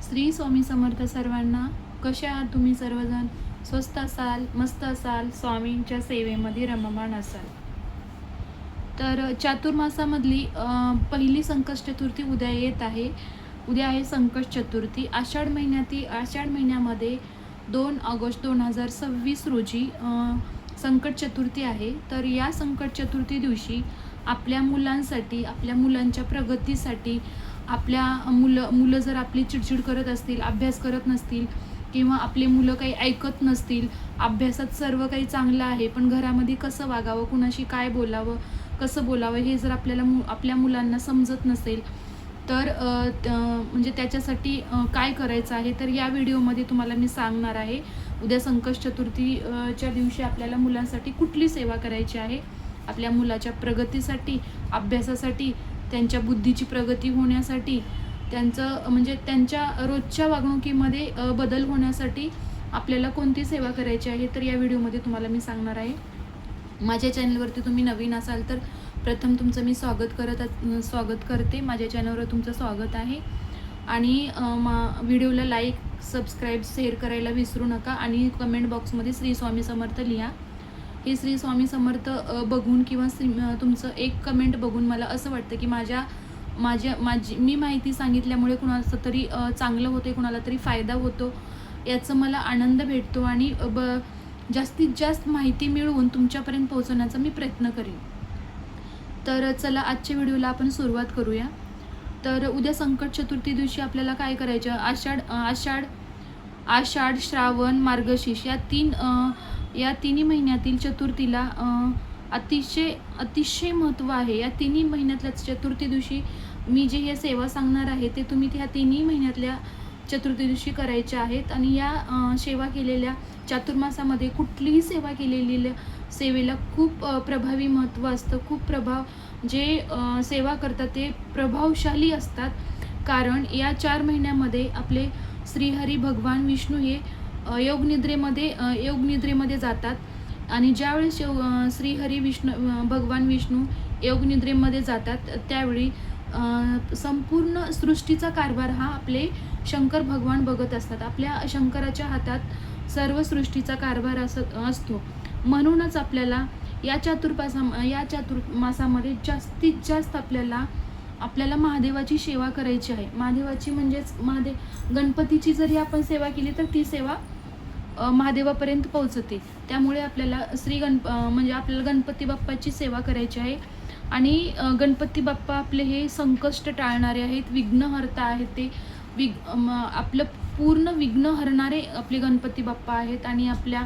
श्री स्वामी समर्थ सर्वांना. कसे आहात तुम्ही सर्वजण? स्वस्त असाल, मस्त असाल, स्वामींच्या सेवेमध्ये रममाण असाल. तर चातुर्मासामधली पहिली संकष्ट चतुर्थी उद्या येत आहे. उद्या आहे संकष्ट चतुर्थी. आषाढ महिन्यामध्ये 2 ऑगस्ट 2026 रोजी संकट चतुर्थी आहे. तर या संकट चतुर्थी दिवशी आपल्या मुलांसाठी, आपल्या मुलांच्या प्रगतीसाठी, आपल्या मुलं जर आपली चिडचिड करत असतील, अभ्यास करत नसतील किंवा आपले मुलं काही ऐकत नसतील, अभ्यासात सर्व काही चांगलं आहे पण घरामध्ये कसं वागावं, कुणाशी काय बोलावं, कसं बोलावं हे जर आपल्या मुलांना समजत नसेल तर म्हणजे त्याच्यासाठी काय करायचं आहे तर या व्हिडिओमध्ये तुम्हाला मी सांगणार आहे. उद्या संकष्ट चतुर्थीच्या दिवशी आपल्याला मुलांसाठी कुठली सेवा करायची आहे, आपल्या मुलाच्या प्रगतीसाठी, अभ्यासासाठी, त्यांच्या बुद्धीची प्रगती होण्यासाठी, त्यांचं म्हणजे त्यांच्या रोजच्या वागणुकीमध्ये बदल होण्यासाठी आपल्याला कोणती सेवा करायची आहे तर या व्हिडिओमध्ये तुम्हाला मी सांगणार आहे. माझ्या चॅनलवरती तुम्ही नवीन असाल तर प्रथम तुमचं मी स्वागत करते. माझ्या चॅनलवर तुमचं स्वागत आहे आणि व्हिडिओला लाईक, सबस्क्राईब, शेअर करायला विसरू नका आणि कमेंट बॉक्समध्ये श्री स्वामी समर्थ लिहा. हे श्री स्वामी समर्थ बघून किंवा तुमचं एक कमेंट बघून मला असं वाटतं की माझी मी माहिती सांगितल्यामुळे कुणाचं तरी चांगलं होते, कुणाला तरी फायदा होतो याचं मला आनंद भेटतो आणि जास्तीत जास्त माहिती मिळवून तुमच्यापर्यंत पोहोचवण्याचा मी प्रयत्न करीन. तर चला आजच्या व्हिडिओला आपण सुरुवात करूया. तर उद्या संकट चतुर्थी दिवशी आपल्याला काय करायचं? आषाढ, श्रावण, मार्गशीर्ष या तिन्ही महिन्यातील चतुर्थीला अतिशय महत्त्व आहे. या तिन्ही महिन्यातल्या चतुर्थी दिवशी मी जे हे सेवा सांगणार आहे ते तुम्ही ह्या तिन्ही महिन्यातल्या चतुर्थी दिवशी करायच्या आहेत. आणि या सेवा केलेल्या चातुर्मासामध्ये कुठलीही सेवा केलेली सेवेला खूप प्रभावी महत्त्व असतं. खूप जे सेवा करतात ते प्रभावशाली असतात. कारण या 4 महिन्यामध्ये आपले श्रीहरी भगवान विष्णू हे योगनिद्रेमध्ये जातात आणि ज्यावेळेस श्रीहरी भगवान विष्णू योगनिद्रेमध्ये जातात त्यावेळी संपूर्ण सृष्टीचा कारभार हा आपले शंकर भगवान बघत असतात. आपल्या शंकराच्या हातात सर्व सृष्टीचा कारभार असतो. म्हणूनच आपल्याला या चातुर्मासामध्ये जास्तीत जास्त आपल्याला महादेवाची सेवा करायची आहे. महादेवाची म्हणजेच गणपतीची जरी आपण सेवा केली तर ती सेवा महादेवापर्यंत पोहोचते. त्यामुळे आपल्याला म्हणजे आपल्याला गणपती बाप्पाची सेवा करायची आहे. आणि गणपती बाप्पा आपले हे संकष्ट टाळणारे आहेत, विघ्नहर्ता आहेत. ते आपलं पूर्ण विघ्न हरणारे आपले गणपती बाप्पा आहेत. आणि आपल्या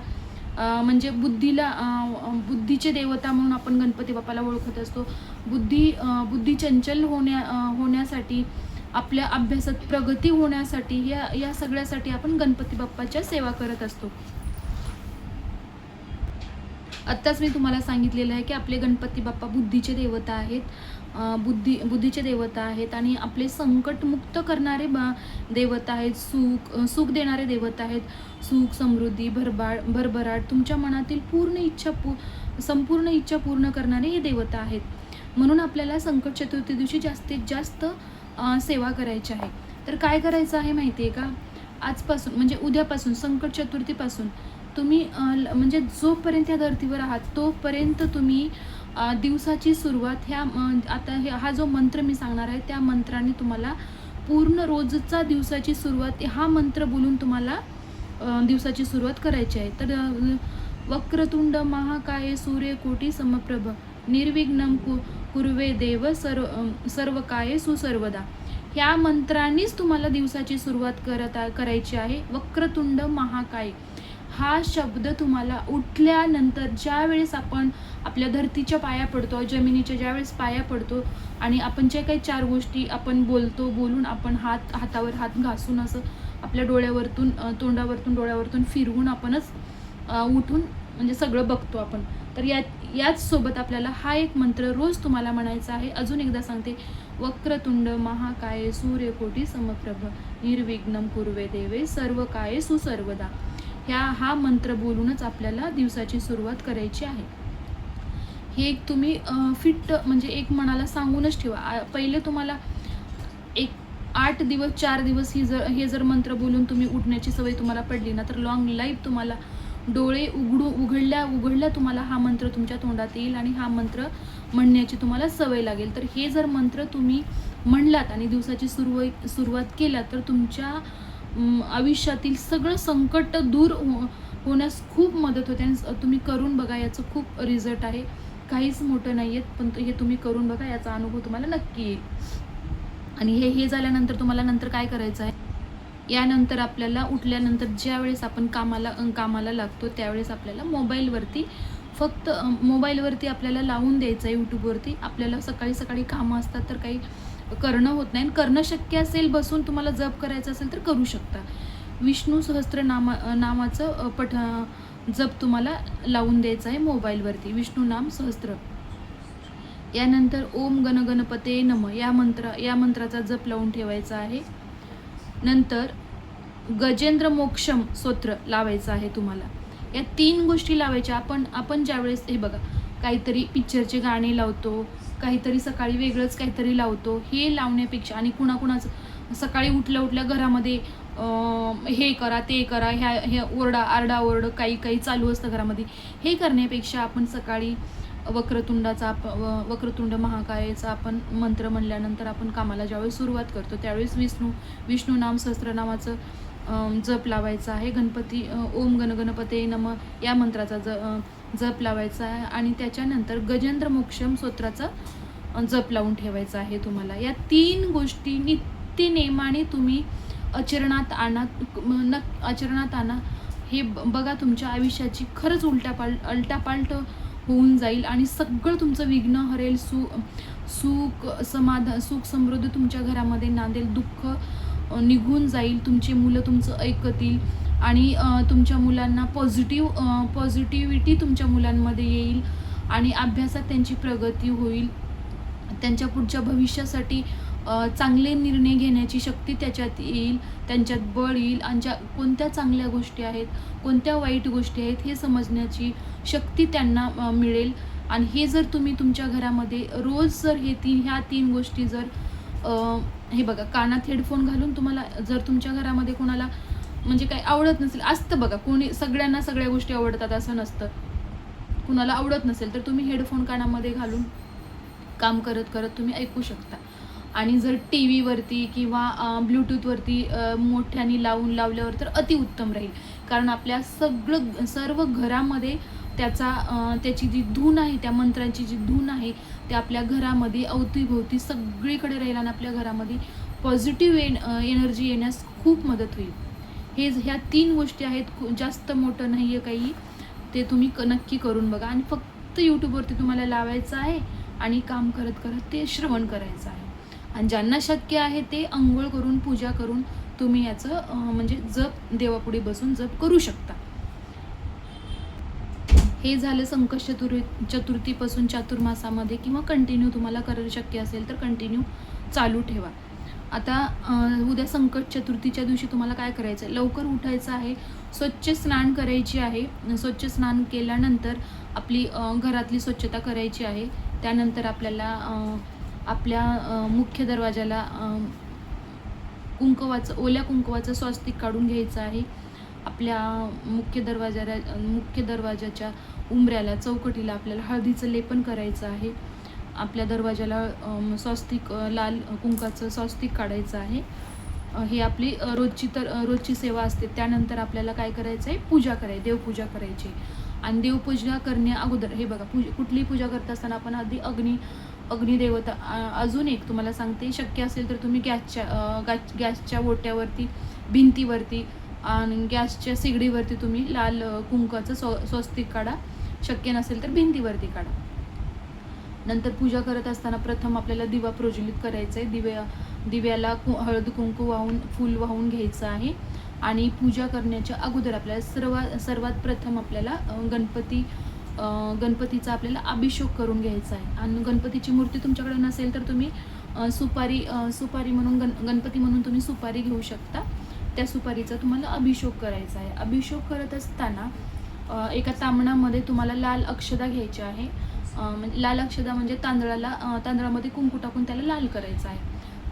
म्हणजे बुद्धीचे देवता म्हणून आपण गणपती बाप्पाला ओळखत असतो. बुद्धी चंचल होण्यासाठी, आपल्या अभ्यासात प्रगती होण्यासाठी या सगळ्यासाठी आपण गणपती बाप्पाच्या सेवा करत असतो. आत्ताच मी तुम्हाला सांगितलेलं आहे की आपले गणपती बाप्पा बुद्धीचे देवता आहेत, बुद्धीचे देवता आहेत आणि आपले संकट मुक्त करणारे देवता आहेत, सुख देणारे देवता आहेत. सुख, समृद्धी, भरभराट, तुमच्या मनातील संपूर्ण इच्छा पूर्ण करणारे हे देवता आहेत. म्हणून आपल्याला संकट चतुर्थी दिवशी जास्तीत जास्त सेवा करायची आहे. तर काय करायचं आहे माहिती आहे का? आजपासून म्हणजे उद्यापासून संकट चतुर्थीपासून तुम्ही म्हणजे जोपर्यंत या धर्तीवर आहात तोपर्यंत तुम्ही दिवसाची सुरुवात हा जो मंत्र मी सांगणार आहे त्या मंत्राने तुम्हाला पूर्ण रोजचा दिवसाची सुरुवात हा मंत्र बोलून तुम्हाला दिवसाची सुरुवात करायची आहे. तर वक्रतुंड महाकाय सूर्यकोटी समप्रभ निर्विघ्नं कुर्वे देव सर्व काय सुसर्वदा ह्या मंत्रानेच तुम्हाला दिवसाची सुरुवात करायची आहे. वक्रतुंड महाकाय हा शब्द तुम्हाला उठल्यानंतर ज्यावेळेस आपण आपल्या धरतीच्या पाया पडतो, जमिनीच्या ज्यावेळेस पाया पडतो आणि आपण जे काही 4 गोष्टी आपण बोलून आपण हातावर हात घासून असं आपल्या तोंडावरतून डोळ्यावरतून फिरवून आपणच उठून म्हणजे सगळं बघतो आपण. तर याच सोबत आपल्याला हा एक मंत्र रोज तुम्हाला म्हणायचा आहे. अजून एकदा सांगते, वक्रतुंड महाकाय सूर्यकोटी समप्रभ निर्विघ्नं कुर्वे देवे सर्व काय सुसर्वदा हा मंत्र बोलूनच आपल्याला दिवसाची सुरुवात करायची आहे. हे एक तुम्ही फिट म्हणजे एक मनाला सांगूनच ठेवा. पहिले तुम्हाला एक 8 दिवस 4 दिवस हे जर मंत्र बोलून तुम्ही उठण्याची सवय तुम्हाला पडली ना, तर लॉंग लाईफ तुम्हाला डोळे उघडल्या तुम्हाला हा मंत्र तुमच्या तोंडात येईल आणि हा मंत्र म्हणण्याची तुम्हाला सवय लागेल. तर हे जर मंत्र तुम्ही म्हणलात आणि दिवसाची सुरुवात केला तर तुमच्या आयुष्यातील सगळं संकट दूर होण्यास खूप मदत होते. आणि तुम्ही करून बघा, याचं खूप रिझल्ट आहे. काहीच मोठं नाही आहेत, पण हे तुम्ही करून बघा, याचा अनुभव तुम्हाला नक्की येईल. आणि हे झाल्यानंतर तुम्हाला नंतर काय करायचं आहे, यानंतर आपल्याला उठल्यानंतर ज्यावेळेस आपण कामाला लागतो त्यावेळेस आपल्याला फक्त मोबाईलवरती आपल्याला लावून द्यायचं आहे. यूट्यूबवरती आपल्याला सकाळी कामं असतात तर काही करणं होत नाही. करणं शक्य असेल, बसून तुम्हाला जप करायचं असेल तर करू शकता. विष्णू सहस्त्र नामाचं जप तुम्हाला लावून द्यायचं आहे मोबाईलवरती, विष्णू नाम सहस्त्र. यानंतर ओम गणपते नमः या मंत्राचा जप लावून ठेवायचा आहे. नंतर गजेंद्र मोक्षम स्तोत्र लावायचं आहे तुम्हाला. या 3 गोष्टी लावायच्या. आपण ज्यावेळेस हे बघा, काहीतरी पिक्चरचे गाणे लावतो, काहीतरी सकाळी वेगळंच काहीतरी लावतो. हे लावण्यापेक्षा आणि कुणाकुणाचं सकाळी उठल्या घरामध्ये हे करा ते करा, ह्या आरडाओरड काही चालू असतं घरामध्ये. हे करण्यापेक्षा आपण सकाळी वक्रतुंड महाकायचा आपण मंत्र म्हणल्यानंतर आपण कामाला ज्यावेळेस सुरुवात करतो त्यावेळेस विष्णू नाम सहस्त्रनामाचं जप लावायचा आहे. ओम गणपते नमः या मंत्राचा जप लावायचा आहे. आणि त्याच्यानंतर गजेंद्र मोक्षम स्तोत्राचा जप लावून ठेवायचा आहे तुम्हाला. या 3 गोष्टी नित्य नेमाने तुम्ही आचरणात आणा. हे बघा, तुमच्या आयुष्याची खरंच उलटापालट होऊन जाईल आणि सगळं तुमचं विघ्न हरेल. सुख समृद्धी तुमच्या घरामध्ये नांदेल. दुःख निघून जाईल. तुमची मुलं तुमचं ऐकतील आणि तुमच्या मुलांना पॉझिटिव्हिटी तुमच्या मुलांमध्ये येईल आणि अभ्यासात त्यांची प्रगती होईल. त्यांच्या पुढच्या भविष्यासाठी चांगले निर्णय घेण्याची शक्ती त्याच्यात येईल, त्यांच्यात बळ येईल. आणि कोणत्या चांगल्या गोष्टी आहेत, कोणत्या वाईट गोष्टी आहेत हे समजण्याची शक्ती त्यांना मिळेल. आणि हे जर तुम्ही तुमच्या घरामध्ये रोज जर ह्या 3 गोष्टी जर हे बघा, कानात हेडफोन घालून तुम्हाला जर तुमच्या घरामध्ये कोणाला म्हणजे काही आवडत नसेल, असतं बघा, सगळ्यांना सगळ्या गोष्टी आवडतात असं नसतं. कुणाला आवडत नसेल तर तुम्ही हेडफोन कानामध्ये घालून काम करत तुम्ही ऐकू शकता. आणि जर टी व्हीवरती किंवा ब्लूटूथवरती मोठ्याने लावल्यावर तर अतिउत्तम राहील. कारण आपल्या सर्व घरामध्ये त्याची जी धून आहे, त्या मंत्रांची जी धून आहे ते आपल्या घरामध्ये अवतीभोवती सगळीकडे राहील आणि आपल्या घरामध्ये पॉझिटिव्ह एनर्जी येण्यास खूप मदत होईल. ह्या 3 गोष्टी आहेत, जास्त मोठं नाही आहे काही. ते तुम्ही नक्की करून बघा. आणि फक्त यूट्यूबवरती तुम्हाला लावायचं आहे आणि काम करत ते श्रवण करायचं आहे. आणि ज्यांना शक्य आहे ते अंघोळ करून पूजा करून तुम्ही याचं म्हणजे जप देवापुढे बसून जप करू शकता. हे झालं संकष्ट चतुर्थीपासून चातुर्मासामध्ये, किंवा कंटिन्यू तुम्हाला करायला शक्य असेल तर कंटिन्यू चालू ठेवा. आता उद्या संकट चतुर्थीच्या दिवशी तुम्हाला काय करायचं आहे, लवकर उठायचं आहे, स्वच्छ स्नान करायची आहे. स्वच्छ स्नान केल्यानंतर आपली घरातली स्वच्छता करायची आहे. त्यानंतर आपल्याला आपल्या मुख्य दरवाजाला ओल्या कुंकवाचं स्वस्तिक काढून घ्यायचं आहे. आपल्या मुख्य दरवाजाच्या उंबऱ्याला, चौकटीला आपल्याला हळदीचं लेपन करायचं आहे. आपल्या दरवाजाला स्वस्तिक, लाल कुंकाचं स्वस्तिक काढायचं आहे. ही आपली रोजची सेवा असते. त्यानंतर आपल्याला काय करायचं आहे, देवपूजा करायची. आणि देवपूजा करण्या अगोदर हे बघा, कुठलीही पूजा करत असताना आपण आधी अग्निदेवता, अजून एक तुम्हाला सांगते, शक्य असेल तर तुम्ही गॅसच्या ओट्यावरती, भिंतीवरती आणि गॅसच्या सिगडीवरती तुम्ही लाल कुंकाचं स्वस्तिक काढा. शक्य नसेल तर भिंतीवरती काढा. नंतर पूजा करत असताना प्रथम आपल्याला दिवा प्रज्वलित करायचा आहे. दिव्याला हळद कुंकू वाहून, फूल वाहून घ्यायचं आहे. आणि पूजा करण्याच्या अगोदर आपल्याला सर्वात प्रथम आपल्याला गणपतीचा आपल्याला अभिषेक करून घ्यायचा आहे. आणि गणपतीची मूर्ती तुमच्याकडे नसेल तर तुम्ही सुपारी म्हणून गणपती म्हणून तुम्ही सुपारी घेऊ शकता. त्या सुपारीचा तुम्हाला अभिषेक करायचा आहे. अभिषेक करत असताना एका तांबणामध्ये तुम्हाला लाल अक्षदा घ्यायची आहे. लाल अक्षदा म्हणजे तांदळामध्ये कुंकू टाकून त्याला लाल करायचं आहे.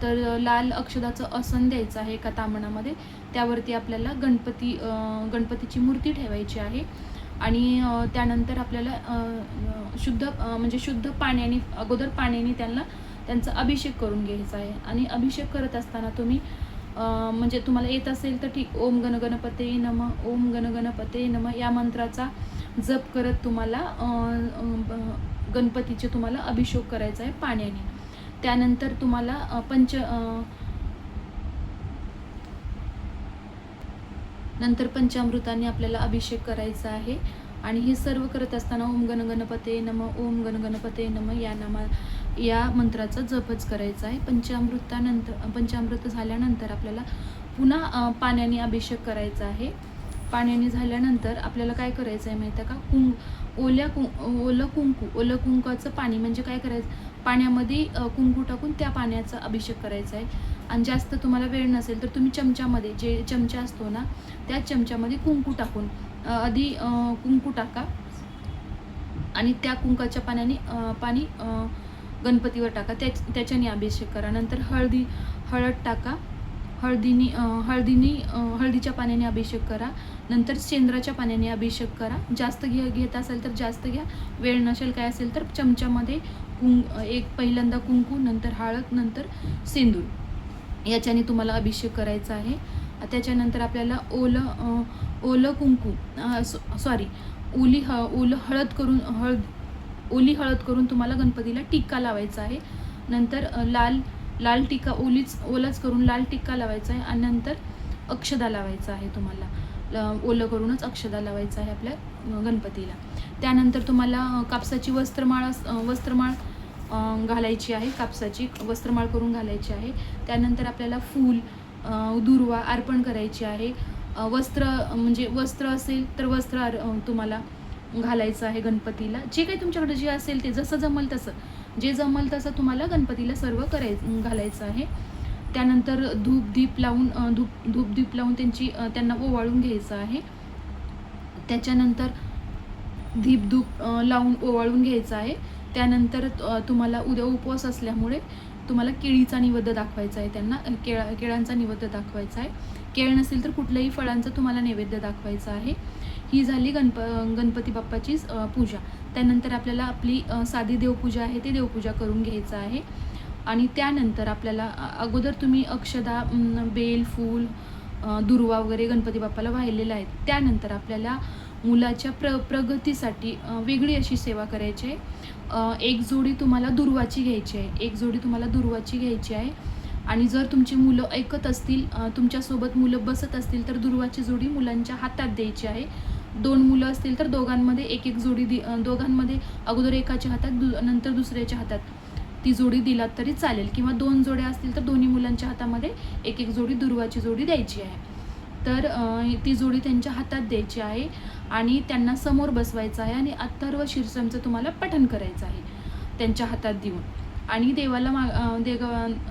तर लाल अक्षदाचं आसन द्यायचं आहे एका ताम्हणामध्ये. त्यावरती आपल्याला गणपतीची मूर्ती ठेवायची आहे. आणि त्यानंतर आपल्याला म्हणजे शुद्ध पाण्याने, अगोदर पाण्याने त्यांचा अभिषेक करून घ्यायचा आहे. आणि अभिषेक करत असताना तुम्ही म्हणजे तुम्हाला येत असेल तर ठीक, ओम गण गणपते नमः, ओम गण गणपते नमः या मंत्राचा जप करत तुम्हाला गणपतीचे तुम्हाला अभिषेक करायचा आहे पाण्याने. त्यानंतर तुम्हाला पंचामृताने आपल्याला अभिषेक करायचा आहे. आणि हे सर्व करत असताना ओम गण गणपते नमः, ओम गण गणपते नमः या मंत्राचा जपच करायचा आहे. पंचामृत झाल्यानंतर आपल्याला पुन्हा पाण्याने अभिषेक करायचा आहे. पाण्याने झाल्यानंतर आपल्याला काय करायचं आहे माहिती आहे का? ओलं कुंकाचं पाणी म्हणजे काय करायचं, पाण्यामध्ये कुंकू टाकून त्या पाण्याचा अभिषेक करायचा आहे. आणि जास्त तुम्हाला वेळ नसेल तर तुम्ही चमच्यामध्ये, जे चमचा असतो ना त्या चमच्यामध्ये कुंकू टाकून आधी कुंकू टाका आणि त्या कुंकाच्या पाणी गणपतीवर टाका, त्याच्याने अभिषेक करा. नंतर हळद टाका, हळदीच्या पाण्याने अभिषेक करा. नंतर शेंद्राच्या पाण्याने अभिषेक करा. जास्त घेत असेल तर जास्त घ्या, वेळ नसेल काय असेल तर चमच्यामध्ये पहिल्यांदा कुंकू, नंतर हळद, नंतर शेंदूर याच्याने तुम्हाला अभिषेक करायचा आहे. त्याच्यानंतर आपल्याला ओली हळद करून तुम्हाला गणपतीला टिक्का लावायचा आहे. नंतर लाल टिक्का ओलाच करून लाल टिक्का लावायचा आहे. आणि नंतर अक्षदा लावायचा आहे. तुम्हाला ओलं करूनच अक्षदा लावायचा आहे आपल्या गणपतीला. त्यानंतर तुम्हाला कापसाची वस्त्रमाळ घालायची आहे, कापसाची वस्त्रमाळ करून घालायची आहे. त्यानंतर आपल्याला फूल, दुर्वा अर्पण करायची आहे. वस्त्र असेल तर वस्त्र तुम्हाला घालायचं आहे गणपतीला. जे काही तुमच्याकडे जे असेल ते, जसं जमल तसं तुम्हाला गणपतीला सर्व घालायचं आहे. त्यानंतर धूपदीप लावून त्यांना ओवाळून घ्यायचं आहे. त्याच्यानंतर धूप लावून ओवाळून घ्यायचं आहे. त्यानंतर तुम्हाला उद्या उपवास असल्यामुळे तुम्हाला केळीचा नैवेद्य दाखवायचा आहे. त्यांना केळांचा नैवेद्य दाखवायचा आहे. केळ नसेल तर कुठल्याही फळांचा तुम्हाला नैवेद्य दाखवायचा आहे. ही झाली गणपती बाप्पाची पूजा. त्यानंतर आपल्याला आपली साधी देवपूजा आहे ते देवपूजा करून घ्यायचं आहे. आणि त्यानंतर आपल्याला अगोदर तुम्ही अक्षदा, बेल, फूल, दुर्वा वगैरे गणपती बाप्पाला वाहिलेला आहे. त्यानंतर आपल्याला मुलाच्या प्रगतीसाठी वेगळी अशी सेवा करायची आहे. एक जोडी तुम्हाला दुर्वाची घ्यायची आहे. आणि जर तुमची मुलं ऐकत असतील, तुमच्यासोबत मुलं बसत असतील तर दुर्वाची जोडी मुलांच्या हातात द्यायची आहे. 2 मुलं असतील तर दोघांमध्ये एक जोडी दोघांमध्ये अगोदर एकाच्या हातात नंतर दुसऱ्याच्या हातात ती जोडी दिलात तरी चालेल. किंवा 2 जोड्या असतील तर दोन्ही मुलांच्या हातामध्ये एक जोडी दुर्वाची जोडी द्यायची आहे. तर ती जोडी त्यांच्या हातात द्यायची आहे आणि त्यांना समोर बसवायचं आहे. आणि अथर्व शीर्षांचं तुम्हाला पठण करायचं आहे त्यांच्या हातात देऊन. आणि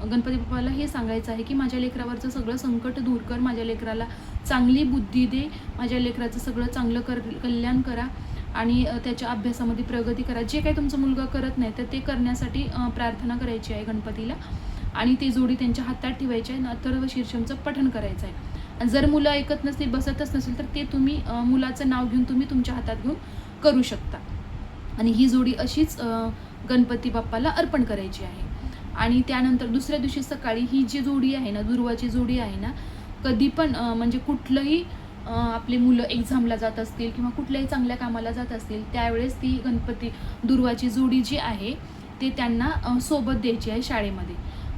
गणपती बाप्पाला हे सांगायचं आहे की माझ्या लेकरावरचं सगळं संकट दूर कर, माझ्या लेकराला चांगली बुद्धी दे, माझ्या लेकराचं सगळं चांगलं कल्याण करा आणि त्याच्या अभ्यासामध्ये प्रगती करा. जे काही तुमचा मुलगा करत नाही तर ते करण्यासाठी प्रार्थना करायची आहे गणपतीला. आणि ती जोडी त्यांच्या हातात ठेवायची आहे आणि अथर्व शीर्षांचं पठण करायचं आहे. आणि जर मुलं ऐकत नसतील, बसतच नसेल तर ते तुम्ही मुलाचं नाव घेऊन तुम्ही तुमच्या हातात घेऊन करू शकता. आणि ही जोडी अशीच गणपती बाप्पाला अर्पण करायची आहे. आणि त्यानंतर दुसऱ्या दिवशी सकाळी ही जी जोडी आहे ना, दुर्वाची जोडी आहे ना, कधी पण म्हणजे कुठलंही आपली मुलं एक्झामला जात असतील किंवा कुठल्याही चांगल्या कामाला जात असतील त्यावेळेस ती दुर्वाची जोडी जी आहे ते त्यांना सोबत द्यायची आहे शाळेमध्ये.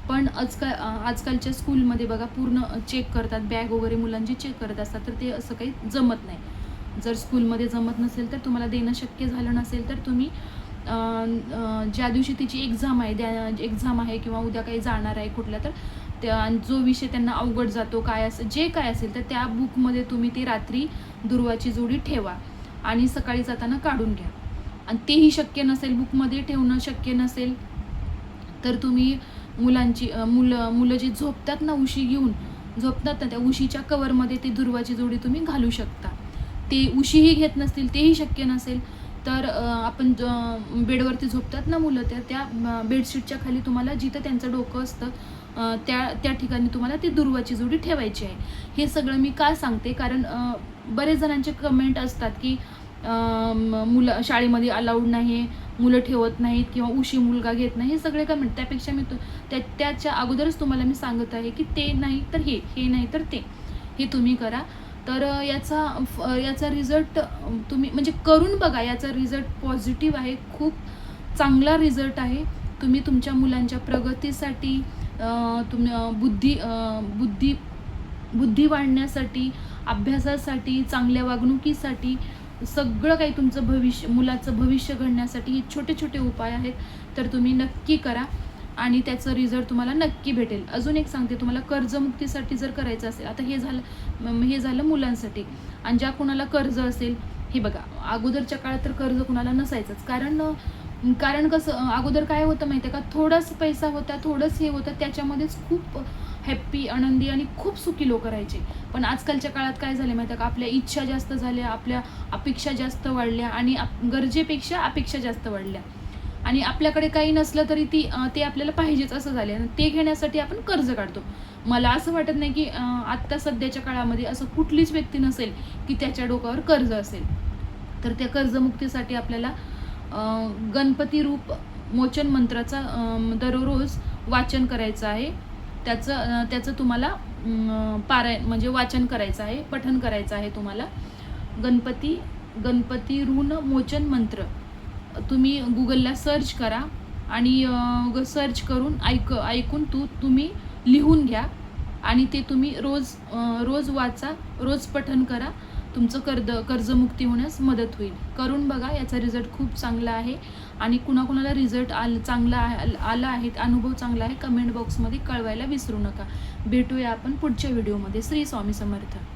पण आजकालच्या स्कूलमध्ये बघा पूर्ण चेक करतात, बॅग वगैरे मुलांची चेक करत असतात, तर ते असं काही जमत नाही. जर स्कूलमध्ये जमत नसेल तर तुम्हाला देणं शक्य झालं नसेल तर तुम्ही ज्या दिवशी तिची एक्झाम आहे किंवा उद्या काही जाणार आहे कुठल्या, तर जो विषय त्यांना अवघड जातो जे काय असेल तर त्या बुकमध्ये तुम्ही ती रात्री दुर्वाची जोडी ठेवा आणि सकाळी जाताना काढून घ्या. आणि तेही शक्य नसेल, बुकमध्ये ठेवणं शक्य नसेल तर तुम्ही मुलं जे झोपतात ना, झोपतात ना, त्या उशीच्या कवरमध्ये ती दुर्वाची जोडी तुम्ही घालू शकता. ते उशीही घेत नसतील, तेही शक्य नसेल तर आपण बेडवरती झोपतात ना मुलं, त्या बेडशीटच्या खाली तुम्हाला जिथं त्यांचं डोकं असतं त्या त्या ठिकाणी तुम्हाला ती दुर्वाची जोडी ठेवायची आहे. हे सगळं मी का सांगते, कारण बरेच जणांचे कमेंट असतात की मुलं शाळेमध्ये अलाउड नाही, मुलं ठेवत नाहीत किंवा उशी मुलगा घेत नाही, हे सगळे कमेंट. त्यापेक्षा मी त्याच्या अगोदरच तुम्हाला मी सांगत आहे की ते नाही तर हे नाही तर ते, हे तुम्ही करा. तर याचा रिझल्ट तुम्ही म्हणजे करून बघा. याचा रिझल्ट पॉझिटिव्ह आहे, खूप चांगला रिझल्ट आहे. तुम्ही तुमच्या मुलांच्या प्रगतीसाठी, बुद्धी वाढण्यासाठी, अभ्यासासाठी, चांगल्या वागणुकीसाठी, सगळं काही तुमचं मुलाचं भविष्य घडण्यासाठी हे छोटे छोटे उपाय आहेत. तर तुम्ही नक्की करा आणि त्याचं रिझल्ट तुम्हाला नक्की भेटेल. अजून एक सांगते तुम्हाला, कर्जमुक्तीसाठी जर करायचं असेल, आता हे झालं मुलांसाठी. आणि ज्या कुणाला कर्ज असेल, हे बघा, अगोदरच्या काळात तर कर्ज कुणाला नसायचंच. कारण कसं अगोदर काय होतं माहिती आहे का, थोडाच पैसा होता, थोडंच हे होतं, त्याच्यामध्येच खूप हॅप्पी, आनंदी आणि खूप सुखी लोक राहायचे. पण आजकालच्या काळात काय झालं माहिती आहे का, आपल्या इच्छा जास्त झाल्या, आपल्या अपेक्षा जास्त वाढल्या आणि गरजेपेक्षा अपेक्षा जास्त वाढल्या. आणि आपल्याकडे काही नसलं तरी ते आपल्याला पाहिजेच असं झालं. ते घेण्यासाठी आपण कर्ज काढतो. मला असं वाटत नाही की आत्ता सध्याच्या काळामध्ये असं कुठलीच व्यक्ती नसेल की त्याच्या डोक्यावर कर्ज असेल. तर त्या कर्जमुक्तीसाठी आपल्याला गणपती रूप मोचन मंत्राचा दररोज वाचन करायचं आहे. त्याचं तुम्हाला पारायण म्हणजे वाचन करायचं आहे, पठण करायचं आहे तुम्हाला. गणपती ऋण मोचन मंत्र तुम्ही गुगलला सर्च करा आणि सर्च करून ऐकून तुम्ही लिहून घ्या आणि ते तुम्ही रोज वाचा, रोज पठण करा. तुमचं कर्जमुक्ती होण्यास मदत होईल. करून बघा, याचा रिझल्ट खूप चांगला आहे. आणि कुणाकुणाला रिझल्ट चांगला आला आहे, अनुभव चांगला आहे, कमेंट बॉक्समध्ये कळवायला विसरू नका. भेटूया आपण पुढच्या व्हिडिओमध्ये. श्री स्वामी समर्थ.